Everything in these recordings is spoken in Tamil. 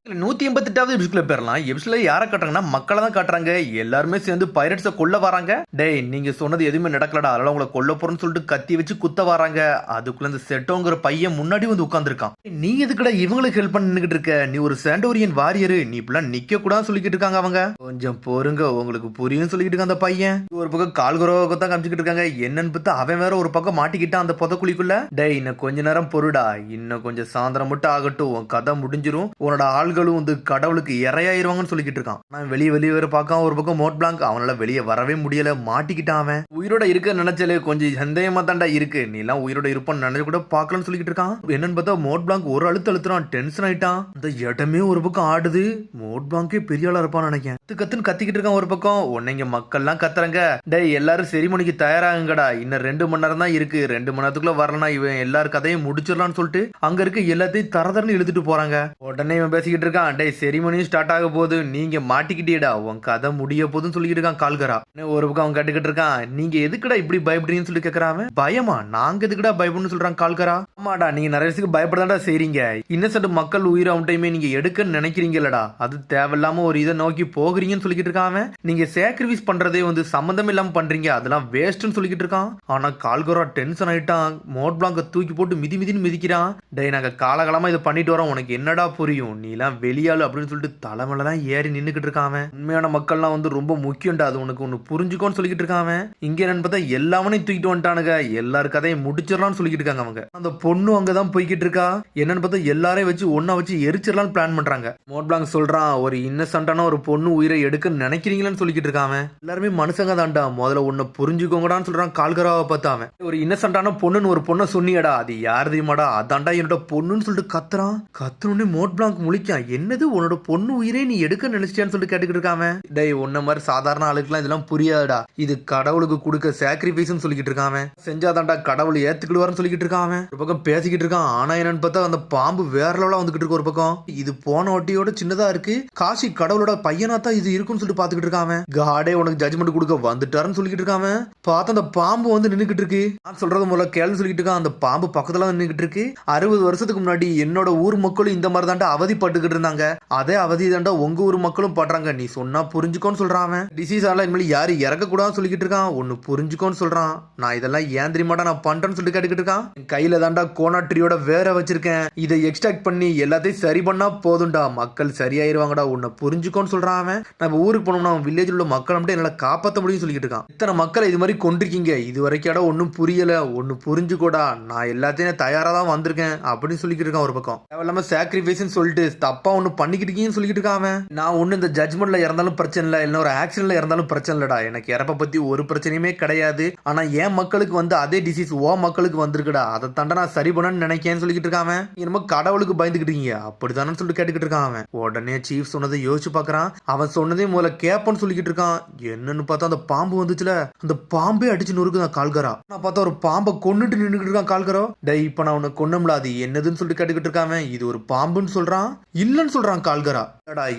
188வது எபிசோட்ல பேரலாம். எபிசோட்ல யாரை காட்டுறாங்கன்னா மக்களை தான் காட்டுறாங்க. எல்லாருமே சேர்ந்து பைரட்ஸை கொல்ல வராங்க. டேய் நீங்க சொன்னது எதுவுமே நடக்கலடா, அதனால உங்களை கொல்ல போறேன்னு சொல்லிட்டு கத்தி வச்சு குத்த வராங்க. அதுக்குள்ள இந்த செட்டோங்கிற பையன் முன்னாடி வந்து உட்காந்துருக்கான். நீ எதுக்குடா இவங்களுக்கு ஹெல்ப் பண்ணி நின்னுகிட்டு இருக்க? நீ ஒரு சாண்டோரியன் வாரியரு, நீ இப்பெல்லாம் நிக்க கூடாதுன்னு சொல்லிக்கிட்டு இருக்காங்க அவங்க. கொஞ்சம் பொறுங்க, உங்களுக்கு புரியும் சொல்லிக்கிட்டு இருக்க அந்த பையன். ஒரு பக்கம் கால்குறவை தான் காமிச்சுக்கிட்டு இருக்காங்க. என்னன்னு பார்த்தா அவன் வேற ஒரு பக்கம் மாட்டிக்கிட்டான் அந்த புதக்குழிக்குள்ள. டேய் இன்னும் கொஞ்ச நேரம் பொருடா, இன்னும் கொஞ்சம் சாயந்தரம் மட்டும் ஆகட்டும், உன் கதை முடிஞ்சிரும், உன்னோட ஆள்களும் வந்து கடவுளுக்கு இரையாயிருவாங்கன்னு சொல்லிக்கிட்டு இருக்கான். நான் வெளியே வேற பார்க்க ஒரு பக்கம் மோட் பிளாங்க், அவனால வெளியே வரவே முடியல, மாட்டிக்கிட்டான். அவன் உயிரோட இருக்க நினைச்சாலே கொஞ்சம் சந்தேகமா தாண்டா இருக்கு, நீ எல்லாம் உயிரோட இருப்பான்னு நினைச்சு கூட பார்க்கலன்னு சொல்லிக்கிட்டு இருக்கான். என்னன்னு பார்த்தா மோட் பிளாங்க் ஒரு அழுத்துறான், டென்ஷன் ஆயிட்டான். அந்த இடமே ஒரு பக்கம் ஆடுது. மோட் பிளாங்கே பெரிய ஆளா இருப்பான்னு நினைக்கிறேன். கத்துன்னு கத்திக்கிட்டு இருக்கான் ஒரு பக்கம். உன்னைங்க மக்கள்லாம் கத்துறாங்க. டேய் எல்லாரும் செரிமனிக்கு தயாராகுங்கடா, இன்னும் 2 மணி நேரம் தான் இருக்கு, 2 மணி நேரத்துக்குள்ள வரலனா இவன் எல்லாரும் கதையும் முடிச்சிடலாம்னு சொல்லிட்டு அங்க இருக்க எல்லாத்தையும் தரதரன்னு இழுத்துட்டு போறாங்க. உடனே இவன் பேசிக்கிட்டு இருக்கான், டேய் செரிமனியும் ஸ்டார்ட் ஆக போகுது, நீங்க மாட்டிக்கிட்டேடா, உன் கதை முடிய போதுன்னு சொல்லிக்கிட்டு இருக்கான் கால்கரா. ஒரு பக்கம் அவன் கட்டுக்கிட்டு இருக்கான். நீங்க எதுக்குடா இப்படி பயப்படுறீங்கன்னு சொல்லி கேட்கறான். பயமா? நாங்க எதுக்குடா பயப்படணும்னு சொல்றான் கால்கரா. ஆமாடா, நீங்க நிறைய விஷயத்துக்கு பயப்படாண்டா செய்றீங்க. இன்னசென்ட் மக்கள் உயிரை அவன்டையுமே நீங்க எடுக்கன்னு நினைக்கிறீங்களடா, அது தேவையில்லாம ஒரு இதை நோக்கி போகிறீங்கன்னு சொல்லிக்கிட்டு இருக்கான். நீங்க சாக்ரிஃபைஸ் பண்றதே வந்து சம்பந்தம் இல்லாம பண்றீங்க, அதெல்லாம் வேஸ்ட்னு சொல்லிக்கிட்டு இருக்கான். ஆனா கால்கரா டென்ஷன் ஆயிட்டான். மோட் பிளாங்க தூக்கி போட்டு மிதின்னு மிதிக்கிறான். டேய் நாங்க காலகாலமா இதை பண்ணிட்டு வரோம், உனக்கு என்னடா புரியும், நீ எல்லாம் வெளியாளு அப்படின்னு சொல்லிட்டு தலைமையில தான் ஏறி நின்னுக்கிட்டு இருக்கான். உண்மையான மக்கள்லாம் வந்து ரொம்ப முக்கியம்டா, அது உனக்கு ஒண்ணு புரிஞ்சுக்கோன்னு சொல்லிக்கிட்டு இருக்கான். இங்க என்னன்னு பார்த்தா எல்லாவனையும் தூக்கிட்டு வந்துட்டானுங்க, எல்லாரு கதையும் முடிச்சிடலாம்னு சொல்லிக்கிட்டு இருக்காங்க அவங்க. அந்த பொண்ணு அங்கதான் போய்கிட்டு இருக்கா. என்னன்னு பார்த்தா எல்லாரையும் வச்சு ஒன்னா வச்சு எரிச்சிடலாம்னு பிளான் பண்றாங்க. மோட் பிளாங்க் சொல்றான், ஒரு இன்னசென்ட்டான ஒரு பொண்ணு உயிரை எடுக்க நினைக்கிறீங்களான்னு சொல்லிக்கிட்டு இருக்கான். எல்லாருமே மனுஷங்க தான்டா, முதல்ல ஒன்னு புரிஞ்சுக்கோங்கடான்னு சொல்றான் கால்கராவை பார்த்தா. அவன் ஒரு இன்னசென்ட்டான பொண்ணுன்னு ஒரு பொண்ணை சொன்னியடா, அது யார் தெரியுமாடா, அதான்டா என்னோட பொண்ணுன்னு சொல்லிட்டு கத்துறான். கத்துனே மோட் பிளாங்க் முழிக்கான். என்னது உன்னோட பொண்ணு உயிரே நீ எடுக்க நினைச்சியான்னு சொல்லிட்டு கேட்டுக்கிட்டு இருக்காம. டேய் உன்ன மாதிரி சாதாரண ஆளுக்குலாம் இதெல்லாம் புரியாதுடா, இது கடவுளுக்கு கொடுக்க சாக்ரிஃபைஸ்னு சொல்லிக்கிட்டு இருக்கான். செஞ்சாதான்டா கடவுள் ஏத்துக்கிடுவார்னு சொல்லிக்கிட்டு இருக்கான். ஒரு பக்கம் பேசிக்கிட்டு இருக்கான். ஆனா என்னன்னு பார்த்தா அந்த பாம்பு வேற லெவலா வந்துகிட்டு இருக்கு. ஒரு பக்கம் இது போன ஒட்டியோட சின்னதா இருக்கு, காசி கடவுளோட பையனா தான் இது இருக்குன்னு சொல்லிட்டு பாத்துக்கிட்டு இருக்கான். காடே உனக்கு ஜட்ஜ்மெண்ட் கொடுக்க வந்துட்டாருன்னு சொல்லிக்கிட்டு இருக்கான். பார்த்தா அந்த பாம்பு வந்து நின்னுக்கிட்டு இருக்கு. நான் சொல்றது முதல்ல கேள்வி சொல்லிக்கிட்டு இருக்கான். அந்த பாம்பு பக்கத்துல நின்னுக்கிட்டு இருக்கு. 60 வருஷத்துக்கு முன்னாடி என்னோட ஊர் மக்களும் இந்த மாதிரி தாண்டா அவதிப்பட்டுக்கிட்டு இருந்தாங்க, அதே அவதி தாண்டா உங்க ஊர் மக்களும் படுறாங்க, நீ சொன்னா புரிஞ்சுக்கோன்னு சொல்றான். டிசீஸால இனிமேல் யாரு இறக்க கூடாதுன்னு சொல்லிக்கிட்டு இருக்கான். ஒன்னு புரிஞ்சுக்கோன்னு சொல்றான். நான் இதெல்லாம் ஏன் தெரியுமாடா நான் பண்றேன்னு சொல்லிட்டு கேட்டுக்கிட்டு இருக்கான். கையில தாண்டா கோனாட்ரியோட வேற வச்சிருக்கேன், இதை எக்ஸ்ட்ராக்ட் பண்ணி எல்லாத்தையும் சரி பண்ணா போதும்டா, மக்கள் சரியாயிருவாங்கடா, உன்னை புரிஞ்சுக்கோன்னு சொல்றான். நம்ம ஊருக்கு போனோம்னா வில்லேஜில் உள்ள மக்களை மட்டும் என்னால காப்பாற்ற முடியும்னு சொல்லிக்கிட்டு இருக்கான். இத்தனை மக்களை இது மாதிரி கொண்டிருக்கீங்க, இது வரைக்கும் ஒன்னும் புரியல, ஒன்னு புரிஞ்சுக்கோடா, நான் எல்லாத்தையும் தயாரா தான் வந்திருக்கேன் அப்படின்னு சொல்லிக்கிட்டு இருக்கான். ஒரு பக்கம் தேவையில்லாம சாக்ரிஃபைஸ் சொல்லிட்டு தப்பா ஒன்னு பண்ணிக்கிட்டு இருக்கீங்கன்னு சொல்லிக்கிட்டு இருக்கான். நான் ஒன்னு இந்த ஜட்ஜ்மெண்ட்ல இறந்தாலும் பிரச்சனை இல்லை, இல்லை ஒரு ஆக்சிடென்ட்ல இறந்தாலும் பிரச்சனை இல்லடா, எனக்கு இறப்ப பத்தி ஒரு பிரச்சனையுமே கிடையாது, ஆனா என் மக்களுக்கு வந்து அதே டிசீஸ் ஓ மக்களுக்கு வந்திருக்குடா, அதை தாண்டா நான் சரி பண்ணு நினைக்கேன்னு சொல்லிக்கிட்டு இருக்கான். என்னமோ கடவுளுக்கு பயந்துக்கிட்டு இருக்கீங்க அப்படித்தானு சொல்லிட்டு கேட்டுக்கிட்டு இருக்கான். அவன் உடனே சீஃப் சொன்னதை யோசிச்சு பாக்குறான். அவன் சொன்னதே முதல்ல கேப்பன்னு சொல்லிக்கிட்டு இருக்கான். என்னன்னு பார்த்தா அந்த பாம்பு வந்துச்சுல, அந்த பாம்பே அடிச்சு நொறுக்குதான் கால்கரா. நான் பார்த்தா ஒரு பாம்பை கொன்னுட்டு நின்றுக்கிட்டு இருக்கான் கால்கரோ. டை இப்ப நான் உன்னை கொன்னம்ல, அது என்னதுன்னு சொல்லிட்டு கேட்டுக்கிட்டு இருக்கான். இது ஒரு பாம்புன்னு சொல்றான். இல்லன்னு சொல்றான் கால்கரா.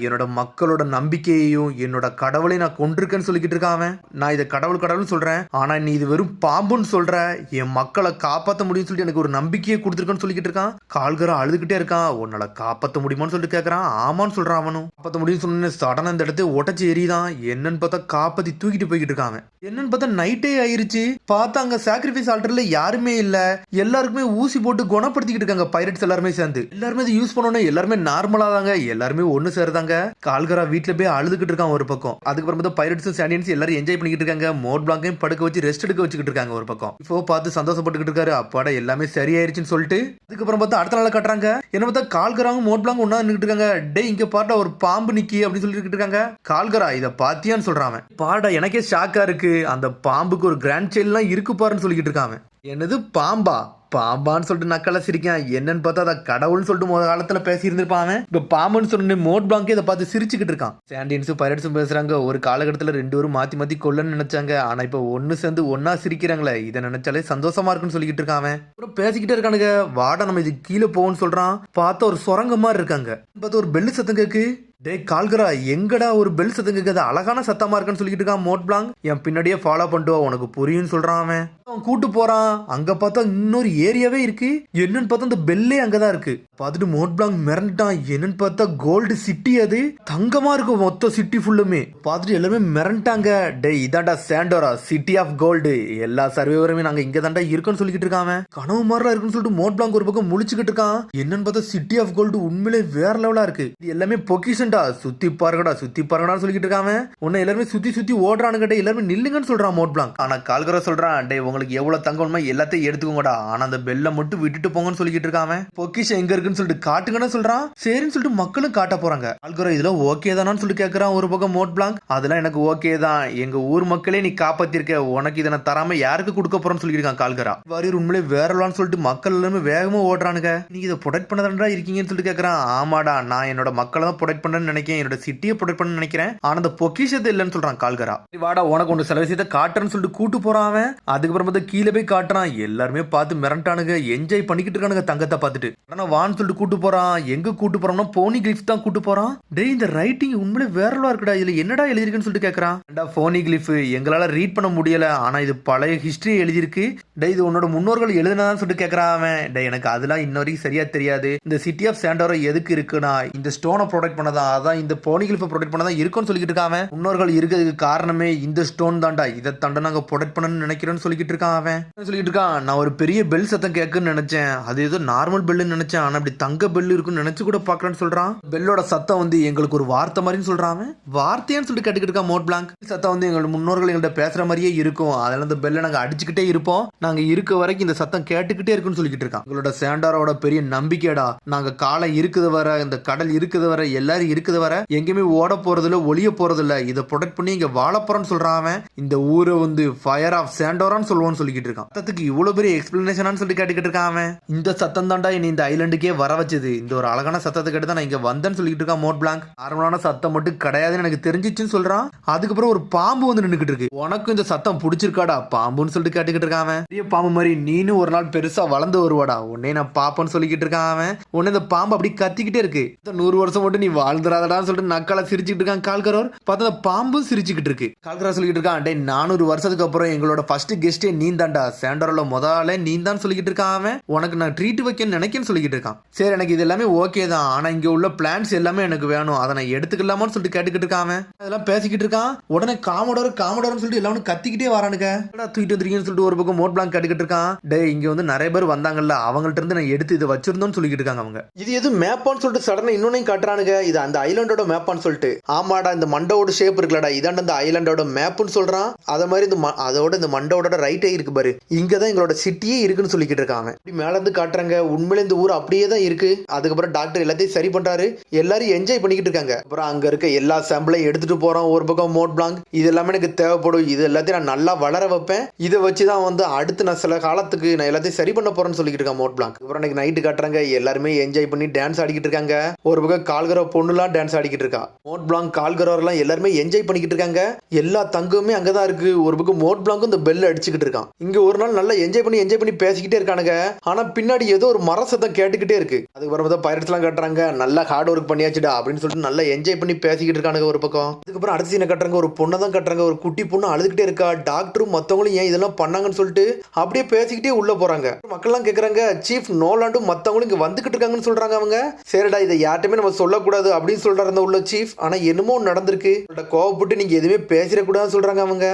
என்னோட மக்களோட நம்பிக்கையையும் என்னோட கடவுளை நான் கொண்டிருக்கேன்னு சொல்லிக்கிட்டு இருக்கான். நான் இதை கடவுள் சொல்றேன், ஆனா நீ இது வெறும் பாம்புன்னு சொல்ற, என் மக்களை காப்பாற்ற முடியும்னு சொல்லிட்டு எனக்கு ஒரு நம்பிக்கையை கொடுத்துருக்கேன்னு சொல்லிக்கிட்டு இருக்கான். கால்கரா அழுதுகிட்டே இருக்கான். உன்னால காப்பாற்ற முடியுமான்னு சொல்லிட்டு கேட்கறான். ஆமான்னு சொல்றான். அவனும் காப்பாற்ற முடியும்னு சொன்ன சடனா இந்த இடத்த உடச்சு எரியுதான். என்னன்னு பார்த்தா காப்பாத்தி தூக்கிட்டு போய்கிட்டு இருக்கான். என்னன்னு பார்த்தா நைட்டே ஆயிருச்சு. பார்த்தா அங்க சாக்ரிஃபைஸ் ஆல்டர்ல யாருமே இல்ல, எல்லாருக்குமே ஊசி போட்டு குணப்படுத்திக்கிட்டு இருக்காங்க பைரட்ஸ் எல்லாருமே சேர்ந்து. எல்லாருமே இதை யூஸ் பண்ணணும், எல்லாருமே நார்மலா தாங்க, எல்லாருமே ஒண்ணு சேருதாங்க. கால்கரா வீட்டுல போய் அழுதுகிட்டு இருக்கான் ஒரு பக்கம். அதுக்கப்புறம் பார்த்தா பைரட்ஸும் சாண்டியன்ஸ் எல்லாரும் என்ஜாய் பண்ணிக்கிட்டு இருக்காங்க. மோட் பிளாங்கையும் படுக்க வச்சு ரெஸ்ட் எடுக்க வச்சுக்கிட்டு இருக்காங்க ஒரு பக்கம். இப்போ பார்த்து சந்தோஷப்பட்டுக்கிட்டு இருக்காரு. அப்பாடா எல்லாமே சரியாயிருச்சுன்னு சொல்லிட்டு அதுக்கப்புறம் பார்த்தா அடுத்த நாள் காட்டுறாங்க. என்ன பார்த்தா கால்கராவும் மோட் பிளாங்கும் ஒன்னா நின்னுட்டு இருக்காங்க. டே இங்க பாட்டா ஒரு பாம்பு நிக்கி அப்படின்னு சொல்லிட்டு இருக்காங்க. கால்கரா இதை பாத்தியான்னு சொல்றான். பாடா எனக்கே ஷாக்கா இருக்கு, அந்த பாம்புக்கு ஒரு கிராண்ட் சைல்ட்லாம் இருக்கு பாருன்னு சொல்லிக்கிட்டு இருக்காங்க. என்னது பாம்பா பாம்பான்னு சொல்லிட்டு நக்கலை சிரிக்கான். என்னன்னு பார்த்தா அதை கடவுள்னு சொல்லிட்டு முதல் காலத்துல பேசி இருந்திருப்பான். இப்ப பாம்புன்னு சொன்ன மோட் பிளாங்கே இதை பார்த்து சிரிச்சுக்கிட்டு இருக்கான். சாண்டியன்ஸும் பைரட்ஸும் பேசுறாங்க. ஒரு காலகட்டத்தில் 2 பேரும் மாத்தி கொல்லன்னு நினைச்சாங்க, ஆனா இப்ப ஒன்னு சேர்ந்து ஒன்னா சிரிக்கிறாங்களே, இதை நினைச்சாலே சந்தோஷமா இருக்குன்னு சொல்லிக்கிட்டு இருக்காங்க. அப்புறம் பேசிக்கிட்டே இருக்கானுங்க. வாடா நம்ம இது கீழே போவோம்னு சொல்றான். பார்த்தா ஒரு சுரங்க மாதிரி இருக்காங்க. பார்த்தா ஒரு பெல்லு சத்தம் கேக்கு. டேய் கால்கரா, எங்கடா ஒரு பெல் சத்தம் கேட்குது, அழகான சத்தமா இருக்குன்னு சொல்லிட்டு இருக்கான் மோட் பிளாங்க். என் பின்னாடியே ஃபாலோ பண்ணிட்டு வா, உனக்கு புரியும்னு சொல்றான் அவன். அவன் கூட்டு போறான். அங்க பார்த்தா இன்னொரு ஏரியாவே இருக்கு. என்னன்னு பார்த்தா அந்த பெல்லே அங்கதான் இருக்கு. பார்த்துட்டு மோட் பிளாங்க் மிரண்டான். என்னன்னு பார்த்தா கோல்டு சிட்டி, அது தங்கமா இருக்கும் மொத்த சிட்டி ஃபுல்லுமே. பார்த்துட்டு எல்லாருமே மிரண்டாங்க. டேய் இதாண்டா சாண்டோரா, சிட்டி ஆஃப் கோல்டு, எல்லா சர்வேவருமே நாங்க இங்க தாண்டா இருக்கோம்னு சொல்லிட்டு இருக்காங்க. கனவு மாதிரிலாம் இருக்குன்னு சொல்லிட்டு மோட் பிளாங்க் ஒரு பக்கம் முழிச்சுக்கிட்டு இருக்கான். என்னன்னு பார்த்தா சிட்டி ஆஃப் கோல்டு உண்மையிலே வேற லெவலா இருக்கு. இது எல்லாமே பொக்கிஷன்டா, சுத்தி பாருங்கடா சுத்தி பாருங்கடா சொல்லிட்டு இருக்காங்க. உன்னை எல்லாருமே சுத்தி சுத்தி ஓடுறானுங்கடா, எல்லாருமே நில்லுங்கன்னு சொல்றான் மோட் பிளாங்க். ஆனா கால்கரா சொல்றான், டேய் உங்களுக்கு எவ்வளவு தங்கம் வேணுமோ எல்லாத்தையும் எடுத்துக்கோங்கடா, ஆனா அந்த பெல்ல மட்டும் விட்டுட்டு போங்கன்னு சொல்லிட்டு இருக்காங்க. பொக்கிஷன் எங்க இருக்குன்னு சொல்லிட்டு காட்டுங்கன்னு சொல்றான். சரின்னு சொல்லிட்டு மக்களும் காட்ட போறாங்க. கால்கரா இதெல்லாம் ஓகே தானான்னு சொல்லிட்டு கேட்கறான் ஒரு பக்கம் மோட் பிளாங்க். அதெல்லாம் எனக்கு ஓகே தான், எங்க ஊர் மக்களே நீ காப்பாத்திருக்க, உனக்கு இதை நான் தராம யாருக்கு கொடுக்க போறேன்னு சொல்லிட்டு இருக்கான் கால்கரா. வாரியர் உண்மையிலே வேறலான்னு சொல்லிட்டு மக்கள் எல்லாமே வேகமா ஓடுறானுங்க. நீங்க இதை ப்ரொடெக்ட் பண்ணதான்டா இருக்கீங்கன்னு சொல்லிட்டு கேட்கறான். ஆமாடா, நான் என்னோட மக்களை தான் ப்ரொடெக்ட் பண்றேன்னு நினைக்கிறேன், என்னோட சிட்டியை ப்ரொடெக்ட் பண்ண நினைக்கிறேன், ஆனா அந்த பொக்கிஷத்தை இல்லைன்னு சொல்றான் கால்கரா. வாடா உனக்கு ஒன்று சில விஷயத்தை காட்டுறேன்னு சொல்லிட்டு கூட்டு போறான் அவன். அதுக்கப்புறம் பார்த்தா கீழே போய் காட்டுறான். எல்லாருமே பார்த்து மிரண்டானுங்க, என்ஜாய் பண்ணிக்கிட்டு இருக்கானுங்க தங்கத்தை பார்த்துட்டு. ஆனா வான்னு சொல்லிட்டு கூட்டு போறான். எங்க கூட்டு போறான்னா போனி கிளிஃப் தான் கூட்டு போறான். டேய் இந்த ரைட்டிங் உண்மையிலே வேறலா இருக்குடா, இதுல என்னடா எழுதிருக்குன்னு சொல்லிட்டு கேட்கறான். போனி கிளிஃப் எங்களால ரீட் பண்ண முடியல, ஆனா இது பழைய ஹிஸ்டரி எழுதிருக்கு. டேய் இது உன்னோட முன்னோர்கள் எழுதினதான்னு சொல்லிட்டு கேட்கறான் அவன். டேய் எனக்கு அதெல்லாம் இன்ன வரைக்கும் சரியா தெரியாது. இந்த சிட்டி ஆஃப் சாண்டோரா எதுக்கு இருக்குன்னா இந்த ஸ்டோனை ப்ரொடெக்ட் பண்ணதான், அதான் இந்த போனி கிளிஃபை ப்ரொடெக்ட் பண்ணதான் இருக்குன்னு சொல்லிட்டு இருக்கான் அவன். முன்னோர்கள் இருக்கிறதுக்கு காரணமே இந்த ஸ்டோன் தான்டா, இதை தாண்டா நாங்க ப்ரொடெக்ட் பண்ணணும்னு நினைக்கிறோன்னு சொல்லிட்டு இருக்கான் அவன். சொல்லிட்டு இருக்கான், நான் ஒரு பெரிய பெல் சத்தம் கேட்குன்னு நினைச்சேன், அது ஏதோ நார்மல் பெல்லுன்னு நினைச்சேன், ஆனா அப்படி தங்க பெல் இருக்குன்னு நினைச்சு கூட பாக்கலன்னு சொல்றான். பெல்லோட சத்தம் வந்து எங்களுக்கு ஒரு வார்த்தை மாதிரின்னு சொல்றான் அவன். வார்த்தையான்னு சொல்லிட்டு கேட்டுக்கிட்டு இருக்கான் மோட் பிளாங்க். சத்தம் வந்து எங்களோட முன்னோர்கள் எங்கள்கிட்ட பேசுற மாதிரியே இருக்கும், அதனால இந்த பெல்லை நாங்க அடிச்சுக்கிட்டே இருப்போம், நாங்க இருக்க வரைக்கும் இந்த சத்தம் கேட்டுக்கிட்டே இருக்குன்னு சொல்லிட்டு இருக்கான். எங்களோட சாண்டாரோட பெரிய நம்பிக்கைடா, நாங்க காலம் இருக்குது வர, இந்த கடல் இருக்குது வர, எல்லாரும் இருக்குது வர எங்கேயுமே ஓட போறதில்ல ஒளிய போறதில்ல, இதை ப்ரொடெக்ட் பண்ணி இங்க வாழ போறோம்னு சொல்றான் அவன். இந்த ஊரை வந்து ஃபயர் ஆஃப் சாண்டோரான்னு சொல்லுவான்னு சொல்லிக்கிட்டு இருக்கான். சத்தத்துக்கு இவ்வளவு பெரிய எக்ஸ்பிளனேஷனான்னு சொல்லி கேட்டுக்கிட்டு இருக்கான் அவன். இந்த சத்தம் தாண்டா என்னை இந்த ஐலண்டுக்கே வர வச்சது, இந்த ஒரு அழகான சத்தத்தை கேட்டு தான் நான் இங்க வந்தேன்னு சொல்லிட்டு இருக்கான் மோட் பிளாங்க். நார்மலான சத்தம் மட்டும் கிடையாதுன்னு எனக்கு தெரிஞ்சிச்சுன்னு சொல்றான். அதுக்கப்புறம் ஒரு பாம்பு வந்து நின்னுக்கிட்டு இருக்கு. உனக்கும் இந்த சத்தம் பிடிச்சிருக்காடா பாம்புன்னு சொல்லிட்டு கேட்டுக்கிட்டு இருக்கான் அவன். பெரிய பாம்பு மாதிரி நீனும் ஒரு நாள் பெருசா வளர்ந்து வருவாடா, உன்னே நான் பாப்பேன்னு சொல்லிக்கிட்டு இருக்கான் அவன். உன்னை இந்த பாம்பு அப்படி கத்திக்கிட்டே இருக்கு. 100 வருஷம் மட்டும் நீ வாழ்ந்துடாதடான்னு சொல்லிட்டு நக்கால சிரிச்சுக்கிட்டு இருக்கான் கால்கரோர். பார்த்தா பாம்பும் சிரிச்சுக்கிட்டு இருக்கு. கால்கரா சொல்லிட்டு இருக்கான், டே 400 வருஷத்துக்கு அப்புறம் எங்களோட ஃபர்ஸ்ட் கெஸ்டே நீ தான்டா, சாண்டோரோல முதல்ல நீ தான் சொல்லிக்கிட்டு இருக்கான் அவன். உனக்கு நான் ட்ரீட் வைக்கன்னு நினைக்கன்னு சொல்லிக்கிட்டு இருக்கான். சரி எனக்கு இது எல்லாமே ஓகே தான், ஆனா இங்க உள்ள பிளான்ஸ் எல்லாமே எனக்கு வேணும், அதை நான் எடுத்துக்கலாமான்னு சொல்லிட்டு கேட்டுக்கிட்டு இருக்கான். அதெல்லாம் பேசிக்கிட்டு இருக்கான். உடனே காமடோர்னு சொல்லிட்டு எல்லாரும் கத்திக்கிட்டே வரானுங்க. தூக்கிட்டு வந்துருக்கீங்கன்னு சொல்லிட்டு ஒரு பக்கம் மோட் பிளாங்க் கேட்டுக்கிட்டு இருக்கான். டே இங்க வந்து நிறைய பேர் வந்தாங்கல்ல, அவங்கள்ட்ட இருந்து நான் எடுத்து இதை வச்சிருந்தோம்னு சொல்லிக்கிட்டு இருக்காங்க அவங்க. இது எது மேப்பான்னு சொல்லிட்டு சடனா இன்னொன்னையும் காட்டுறானுங்க. இது அந்த ஐலண்டோட மேப்பான்னு சொல்லிட்டு. ஆமாடா இந்த மண்டோட ஷேப் இருக்குல்லடா, இதாண்ட இந்த ஐலண்டோட மேப்னு சொல்றான். அத மாதிரி அதோட இந்த மண்டோட ரைட்டே இருக்கு பாரு, இங்கதான் எங்களோட சிட்டியே இருக்குன்னு சொல்லிக்கிட்டு இருக்காங்க. இப்படி மேல இருந்து காட்டுறாங்க. உண்மையில இந்த ஊர் அப்படியே தான் இருக்கு. அதுக்கப்புறம் டாக்டர் எல்லாத்தையும் சரி பண்றாரு, எல்லாரும் என்ஜாய் பண்ணிக்கிட்டு இருக்காங்க. அப்புறம் அங்க இருக்க எல்லா சாம்பிளையும் எடுத்துட்டு போறோம் ஒரு பக்கம் மோட் பிளாங்க். இது எல்லாமே எனக்கு தேவைப்படும், இது எல்லாத்தையும் நான் நல்லா வளர வைப்பேன், இதை வச்சுதான் வந்து அடுத்து நான் சில காலத்துக்கு நான் எல்லாத்தையும் சரி பண்ண போறேன்னு சொல்லிக்கிட்டு இருக்கேன் மோட் பிளாங்க். அப்புறம் எனக்கு நைட்டு காட்டுறாங்க. எல்லாருமே என்ஜாய் பண்ணி டான்ஸ் ஆடிக்கிட்டு இருக்காங்க. ஒரு பக்கம் கால்கரோ பொண்ணுலாம் டான்ஸ் ஆடிக்கிட்டு இருக்கா. மோட் பிளாங்க் கால்கரோர்லாம் எல்லாருமே என்ஜாய் பண்ணிக்கிட்டு இருக்காங்க. எல்லா தங்கமே அங்கதான் இருக்கு. ஒரு பக்கம் மோட் பிளாங்க்கும் இந்த பெல் அடிச்சுக்கிட்டு இருக்கான். இங்க ஒரு நாள் நல்லா என்ஜாய் பண்ணி பேசிக்கிட்டே இருக்கானுங்க. ஆனா பின்னாடி ஏதோ ஒரு மர சத்தம் கேட்டுக்கிட்டே இருக்கு. அதுக்கப்புறம் பைரட்ஸ் எல்லாம் கட்டுறாங்க. நல்லா ஹார்ட் ஒர்க் பண்ணியாச்சுடா அப்படின்னு சொல்லிட்டு நல்லா என்ஜாய் பண்ணி பேசிக்கிட்டு இருக்கானுங்க ஒரு பக்கம். அதுக்கப்புறம் அடுத்த சீனை கட்டுறாங்க. ஒரு பொண்ணை தான் கட்டுறாங்க. ஒரு குட்டி பொண்ணு அழுதுகிட்டே இருக்கா. டாக்டரும் மத்தவங்களும் ஏன் இதெல்லாம் பண்ணாங்கன்னு சொல்லிட்டு அப்படியே பேசிக்கிட்டே உள்ள போறாங்க. மக்கள் எல்லாம் கேக்குறாங்க, சீஃப் நோலாண்டும் மத்தவங்களும் இங்க வந்துகிட்டு இருக்காங்கன்னு சொல்றாங்க அவங்க. சரிடா இதை யார்ட்டுமே நம்ம சொல்லக்கூடாது அப்படின்னு சொல்றாரு அந்த உள்ள சீஃப். ஆனா என்னமோ நடந்திருக்கு, கோவப்பட்டு நீங்க எதுவுமே பேசிடக்கூடாதுன்னு சொல்றாங்க அவங்க.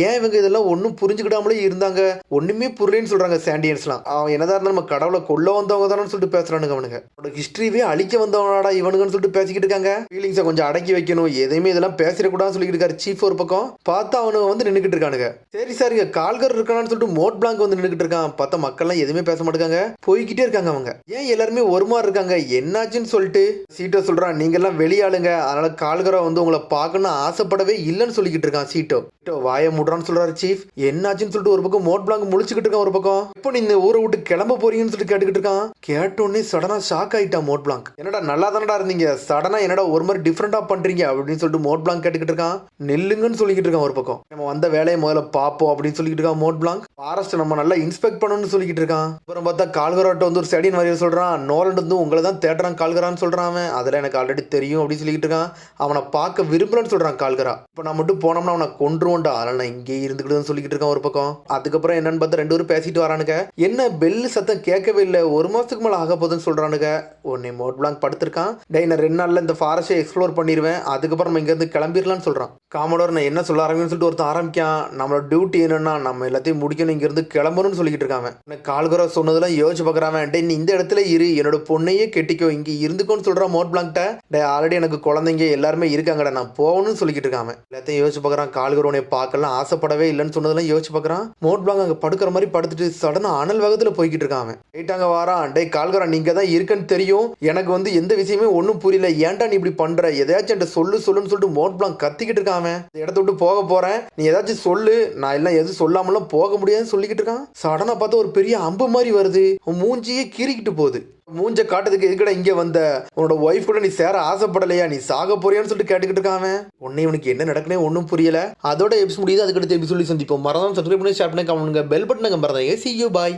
ஏன் இவங்க இதெல்லாம் ஒன்னும் புரிஞ்சுக்கிடாமலே இருந்தாங்க, ஒண்ணுமே புரியலன்னு சொல்றாங்க சாண்டியன்ஸ்லாம். அவன் என்னதான் இருந்தாலும் நம்ம கடவுளை கொல்ல வந்தவங்க தானு சொல்லிட்டு பேசுறானுங்க அவனுங்க. ஹிஸ்டரியே அழிக்க வந்தவனாடா இவனுங்கன்னு சொல்லிட்டு பேசிக்கிட்டு இருக்காங்க. ஃபீலிங்ஸை கொஞ்சம் அடக்கி வைக்கணும், எதையுமே இதெல்லாம் பேசிடக்கூடாதுன்னு சொல்லிட்டு இருக்காரு சீஃப் ஒரு பக்கம். பார்த்தா அவனுங்க வந்து நின்னுக்கிட்டு இருக்கானுங்க. சரி சார் இங்க கால்கர் இருக்கானு சொல்லிட்டு மோட் பிளாங்க் வந்து நின்னுக்கிட்டு இருக்கான். பார்த்தா மக்கள்லாம் எதுவுமே பேச மாட்டாங்க, போய்கிட்டே இருக்காங்க அவங்க. ஏன் எல்லாருமே ஒரு மாதிரி இருக்காங்க, என்னாச்சுன்னு சொல்லிட்டு சீட்டோ சொல்றான், நீங்க எல்லாம் வெளியாளுங்க, அதனால கால்கரா வந்து உங்களை பார்க்கணும்னு ஆசைப்படவே இல்லைன்னு சொல்லிக்கிட்டு இருக்கான் சீட்டோ. வாய முடுறான்னு சொல்றாரு சீஃப். என்னாச்சுன்னு சொல்லிட்டு ஒரு பக்கம் மோட் பிளாங்க் முழிச்சுக்கிட்டு இருக்கான் ஒரு பக்கம். இப்போ நீ இந்த ஊரை விட்டு கிளம்ப போறீங்கன்னு சொல்லிட்டு கேட்டுக்கிட்டு இருக்கான். கேட்டோன்னே சடனா ஷாக் ஆயிட்டான் மோட் பிளாங்க். என்னடா நல்லா தானடா இருந்தீங்க, சடனா என்னடா ஒரு மாதிரி டிஃப்ரெண்டா பண்றீங்க அப்படின்னு சொல்லிட்டு மோட் பிளாங்க் கேட்டுக்கிட்டு இருக்கான். நெல்லுங்கன்னு சொல்லிக்கிட்டு இருக்கான் ஒரு பக்கம். நம்ம வந்த வேலையை முதல்ல பாப்போம் அப்படின்னு சொல்லிக்கிட்டு இருக்கான் மோட் பிளாங்க். ஃபாரஸ்ட் நம்ம நல்லா இன்ஸ்பெக்ட் பண்ணணும்னு சொல்லிக்கிட்டு இருக்கான். அப்புறம் பார்த்தா கால்கராட்ட வந்து ஒரு செடியின் வரைய சொல்றான். நோலண்ட் வந்து உங்களை தான் தேடுறான் கால்கரான்னு சொல்றான் அவன். அதெல்லாம் எனக்கு ஆல்ரெடி தெரியும் அப்படின்னு சொல்லிக்கிட்டு இருக்கான். அவனை பார்க்க விரும்பலன்னு சொல்றான் கால்கரா. இப்போ நான் மட்டும் போனோம்னா அவனை கொன்றுவோண்டா, அதனால நான் இங்கே இருந்துக்கிட்டு சொல்லிக்கிட்டு இருக்கான் ஒரு பக்கம். அதுக்கப்புறம் என்னன்னு பார்த்தா 2 பேரும் பேசிட்டு வரானுங்க. என்ன பெல் சத்தம் கேட்கவே இல்லை, 1 மாசத்துக்கு மேலே ஆக போகுதுன்னு சொல்றானுங்க. உடனே மோட் பிளாங்க் படுத்திருக்கான். டேய் நான் 2 நாள்ல இந்த ஃபாரஸ்ட்டை எக்ஸ்ப்ளோர் பண்ணிடுவேன், அதுக்கப்புறம் நம்ம இங்கேருந்து கிளம்பிடலாம்னு சொல்றான். காமடோர் நான் என்ன சொல்ல ஆரம்பின்னு சொல்லிட்டு ஒருத்தன் ஆரம்பிக்கான். நம்மளோட டியூட்டி என்னன்னா நம்ம எல்லாத்தையும் முடிக்கணும், இங்கேருந்து கிளம்பணும்னு சொல்லிக்கிட்டு இருக்காங்க. கால்கரா சொன்னதெல்லாம் யோசிச்சு பார்க்குறான். டே நீ இந்த இடத்துல இரு, என்னோட பொண்ணையே கெட்டிக்கோ, இங்கே இருந்துக்கோன்னு சொல்கிறான் மோட் பிளாங்க்ட்ட. டே ஆல்ரெடி எனக்கு குழந்தைங்க எல்லாருமே இருக்காங்கடா, நான் போகணும்னு சொல்லிக்கிட்டு இருக்காங்க. எல்லாத்தையும் யோசிச்சு பார்க்குறான். கால்கரா உன்னை பார்க்கலாம் ஆசைப்படவே இல்லைன்னு சொன்னதெல்லாம் யோசிச்சு பார்க்குறான். மோட் பிளாங்க் அங்கே படுக்கிற மாதிரி படுத்துட்டு சடனா அனல் வேகத்தில் போய்கிட்டு இருக்காங்க. போயிட்டாங்க வாரான். டே கால்கரா நீங்க தான் இருக்குன்னு தெரியும், எனக்கு வந்து எந்த விஷயமே ஒன்றும் புரியல, ஏன்டா நீ இப்படி பண்ற, எதாச்சும் என்கிட்ட சொல்லுன்னு சொல்லிட்டு மோட் பிளாங்க் கத்திக்கிட்டு இருக்கான். இந்த இடத்த விட்டு போக போறேன், நீ ஏதாச்சும் சொல்லு, நான் எல்லாம் எதுவும் சொல்லாமலாம் போக முடியாதுன்னு சொல்லிக்கிட்டு இருக்கான். சடனா பார்த்தா ஒரு பெரிய அம்பு மாதிரி வருது, மூஞ்சியே கீறிக்கிட்டு போகுது. மூஞ்ச காட்டுறதுக்கு எதுக்கடா இங்க வந்த, உன்னோட ஒய்ஃப் கூட நீ சேர ஆசைப்படலையா, நீ சாக போறியான்னு சொல்லிட்டு கேட்டுக்கிட்டு இருக்கான். உடனே இவனுக்கு என்ன நடக்குனே ஒன்றும் புரியல. அதோட எபிசோட் முடியுது. அதுக்கடுத்து எபிசோட் சந்திப்போம். மறக்காம சப்ஸ்கிரைப் பண்ணி ஷேர் பண்ணி கமெண்ட் பண்ணுங்க. பெல் பட்டனை கம்பறதா. See you, bye.